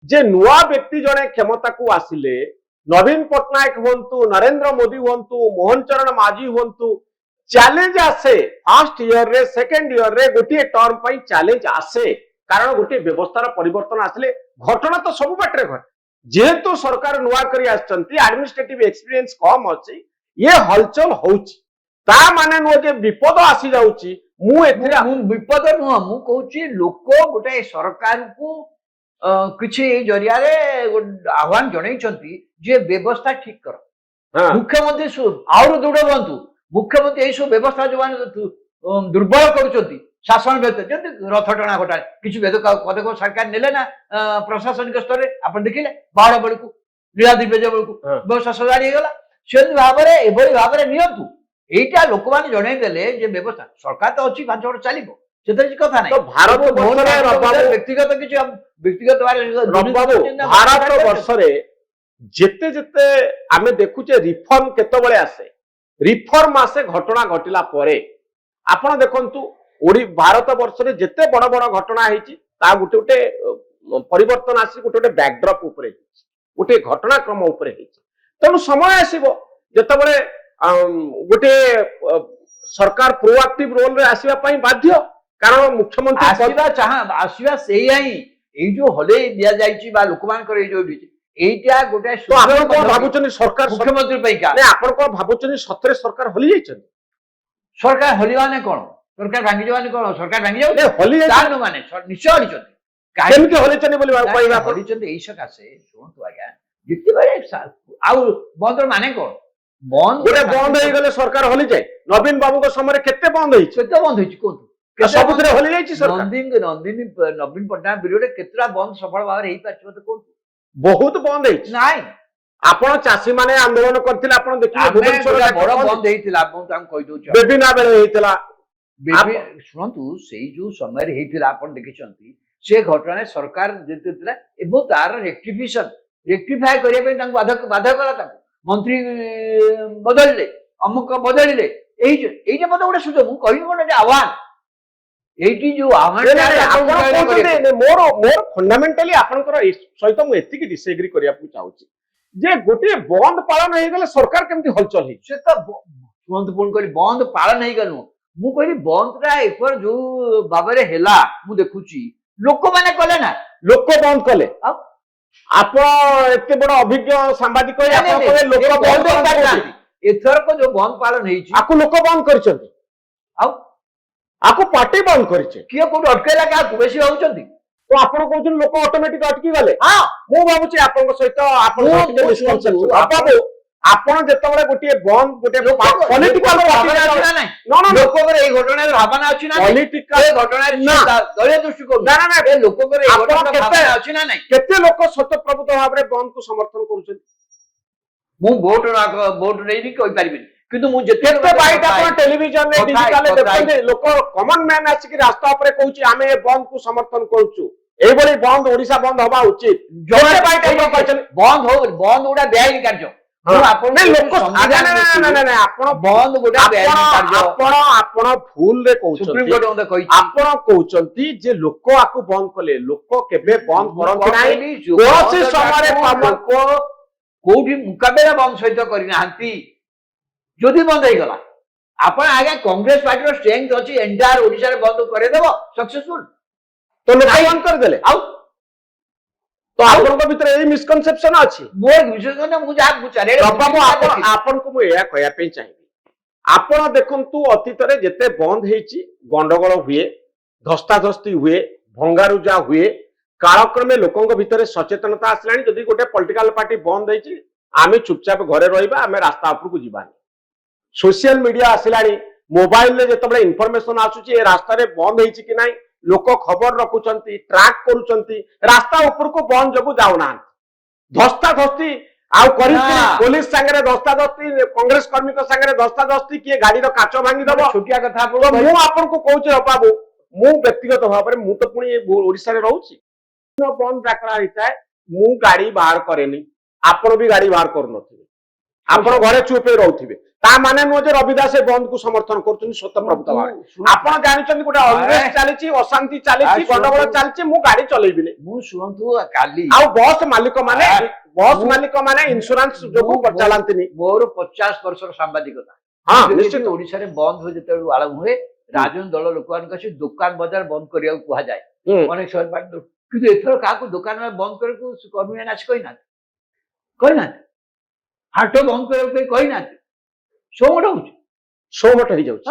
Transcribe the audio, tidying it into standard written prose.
जे नुआ व्यक्ति जड़े क्षमता को आसिले नवीन पट्टनायक हूँ नरेंद्र मोदी हूँ मोहन चरण माझी हूँ चैलेंज आसे फर्स्ट ईयर रे सेकेंड ईयर रे गोटे टर्म पर चैलेंज आसे कारण गोटे व्यवस्थार परिवर्तन आसिले घटना तो सब बाटे घटे जेहेतु सरकार नुआ करी एडमिनिस्ट्रेटिव एक्सपीरियंस कम अच्छी ये हलचल होउची ता माने नुह जे विपद आसी जाउची विपद नुह मु कहूची लोक गोटे सरकार को किछि जरिया रे आह्वान जणैछंती जे व्यवस्था ठीक कर मुख्यमंत्री आउर दृढ़ बनतु मुख्यमंत्री एई सब व्यवस्था जो दुर्बल करूछंती शासन व्यक्त जब रथ टଣା घटा किसी पदक सरकार नेले ना प्रशासनिक स्तर में आप देखिले बाड़ बेलू लीलाद्री बेज बेलू व्यवस्था सजाड़ी गला से भाव में एभली भाव में नियंतु एटा लोक मैंने जनईदेले व्यवस्था सरकार तो अच्छी 5 वर्ष चलो से कथा ना भारत व्यक्तिगत किसी व्यक्तिगत भारत वर्ष जेते जेते आमे देखुचे रिफॉर्म केतबेले आसे रिफॉर्म आसे घटना घटिला परे आपण देखंतु ओडी भारत वर्ष रे जेते बड़ बड़ घटना हेची ता गुटे गुटे परिवर्तन आसी गुटे गुटे बैकड्रॉप ऊपर हेची गुटे घटनाक्रम ऊपर हेची तनु समय आसीबो जेतबेले गोटे सरकार प्रोएक्टिव रोल रे आसीबा पई बाध्य कारण मुख्यमंत्री आसीबा सेही आई एई जो हले दिया जाईची बा लोकमान करे जो एइटा गोटे तो आपण को भाबुचनी सरकार मुख्यमंत्री पई का नै आपण को भाबुचनी सतरे सरकार हली जाईचन सरकार हलिवाने कोन सरकार भांगी जवानी कोन सरकार भांगी जाउ नै हली जान माने निश्चय हलिचन केमके हलिचन बोली कहबा हलिचन एई सकासे सुनतु आज्ञा जिते बारे आउ बंद माने कोन बंद गोटे बंद हो गले सरकार हली जाए नवीन बाबू को समय केते बंद होई केते बंद होई कोन सबुतरे हली जाईची सरकार नवीन पट्टनायक पीरियड केतरा बंद सफल भाव रे हेई पाछो तो कोन बहुत बंद होई नाही आपण चासी माने आंदोलन करथिला आपण देखिले भुवनेश्वर बड़ बंद हेइतिला आपण ताम कहि दोछ बेबिना बेले हेइतिला बेबी सुनतु सेई जो समय रे हेइतिला आपण देखिसंती से घटना सरकार जेतेतिला एबो तार रेक्टिफाई करिया पे तांको बाधा कला तांको मंत्री बदलले अमुक बदलले एइटा मते गोटे सुझाव मु कहि कोन आह्वान एइटी जो आह्वान मोर फंडामेंटली आपनकर सहित मु एतिकी डिसएग्री करिया पु चाहूची जे गोटे बंद पालन हो गले सरकार केमती हलचल ही से तो बंद फोन करी बंद पालन हो गलु मु कहली बंदटा एपर जो बाबरे हेला मु देखुची लोक माने कले ना लोक बंद कले आपण एते बड़ अभिज्ञ सांबादिक लोक बंद करनाती एथर को जो बंद पालन हेची आकु लोक बंद करचंती आकु पार्टी बंद करिचे किए कोट अटकेला का बेसी होउचंती तो आपण कहउछन लोक ऑटोमेटिक अटकी गले हां मु भाबुची आपण सहित आपण मिसकंसेप्शन आपण जेतबेले गोटे बंद गोटे पॉलिटिकल पार्टी ना नहीं लोक करे ए घटना भावना अछि ना पॉलिटिकल घटना दलीय दृष्टिकोण ना ना ए लोक करे ए घटना भावना अछि ना नहीं केते लोक स्वतःप्रभुत्व भाव रे बंद को समर्थन करूछन मु वोट नहीं कहि परिबिनी किंतु मु जेते बाइट आपण टेलीविजन रे डिजिटल रे देखते लोक कॉमन मैन आछि कि रास्ता ऊपर कहूची आमे ए बंद को समर्थन करूछु एई बड़ी बंद ओडिसा बंद होबा उचित जोटे बाइट आपण कहछन बंद उडा बेआईन कार्य आपण लोक ना आपण बंद गोटा बेआईन कार्य आपण भूल रे कहउछन सुप्रीम कोर्ट ओंदा कहि आपण कहउछंती जे लोक आकु बंद कले लोक केबे बंद करंती नाही कोसी समय रे पावन को कोठी मुकाबला बंद सहित करिनांती जदि बंद हो गला आपण आगे कांग्रेस पार्टी रो स्ट्रेंथ अछि एंटायर ओडिसा रे बंद करे देबो सक्सेसफुल तो लोक बंद कर देले आउ तो आपण को भीतर ए मिसकंसेप्शन अछि मोर विशेषण मु जा बुचारे बाबू आपण को मु एया कहया पे चाहिबी आपण देखंतु अतीत रे जेते बंद हेची गंडगोल हुए धस्ताधस्ती हुए भंगारुजा हुए कालक्रमे लोकंक भीतर सचेतनता आसलानी जदि गोटे पॉलिटिकल पार्टी बंद हेची आमे चुपचाप घरे रहिबा आमे रास्ता ऊपर को जीवानी सोशल मीडिया आसलानी मोबाइल रे जेतबले इन्फॉर्मेशन आसुची ए रास्ता रे बंद हेची कि नाही लोक खबर रखुचंती ट्रैक करूचंती रास्ता ऊपर को बंद जगु जाउना धस्ताधस्ती आउ करी पुलिस संगे धस्ताधस्ती कांग्रेस कर्मी को संगे धस्ताधस्ती किए गाड़ी रो काचो भांगी दबो छोटिया कथा मु आपन को कहूची बाबू मु व्यक्तिगत भाव रे मु तो पुनी ओडिसा रे रहूची बंद डाकरा हिताय मु गाड़ी बाहर करेनी आपण भी गाड़ी बाहर करू नथिबे ଆପଣ ଘରେ ଚୁପ ହେଇ ରହୁଥିବେ ତା ମାନେ ନୁହେଁ ଯେ ରବି ଦାସ ଏ ବନ୍ଦ କୁ ସମର୍ଥନ କରୁଛନ୍ତି ସ୍ୱତଃପ୍ରଭୁତ ଭାବେ ଆପଣ ଜାଣିଛନ୍ତି ଗୋଟେ ଅନରେଷ୍ଟ ଚାଲିଛି ଅଶାନ୍ତି ଚାଲିଛି ଗଣ୍ଡଗୋଳ ଚାଲିଛି ମୁଁ ଗାଡି ଚଲେଇବିନି ମୁଁ ଶୁଣନ୍ତୁ କାଲି ଆଉ ବସ୍ ମାଲିକ ମାନେ ଇନ୍ସୁରାନ୍ସ ଯୋଗୁଁ ଚଲାନ୍ତିନି ମୋର 50 ବର୍ଷର ସାମ୍ବାଦିକତା ହଁ ନିଶ୍ଚିତ ଓଡିଶାରେ ବନ୍ଦ ହୁଏ ଯେତେବେଳେ ଆରମ୍ଭ ହୁଏ ରାଜନୈତିକ ଦଳ ଲୋକମାନଙ୍କୁ ଆସି ଦୋକାନ ବଜାର ବନ୍ଦ କରିବାକୁ କୁହାଯାଏ ଅନେକ ସମୟ କିନ୍ତୁ ଏଥର କାହାକୁ ଦୋକାନ ବନ୍ଦ କରିବାକୁ କର୍ମୀମାନେ ଆସି କହିନାହାନ୍ତି ହାଟ ବନ୍ଦ କରିବାକୁ କେହି କହିନାହାନ୍ତି ସୋମଟ ହଉଛି ହେଇଯାଉଛି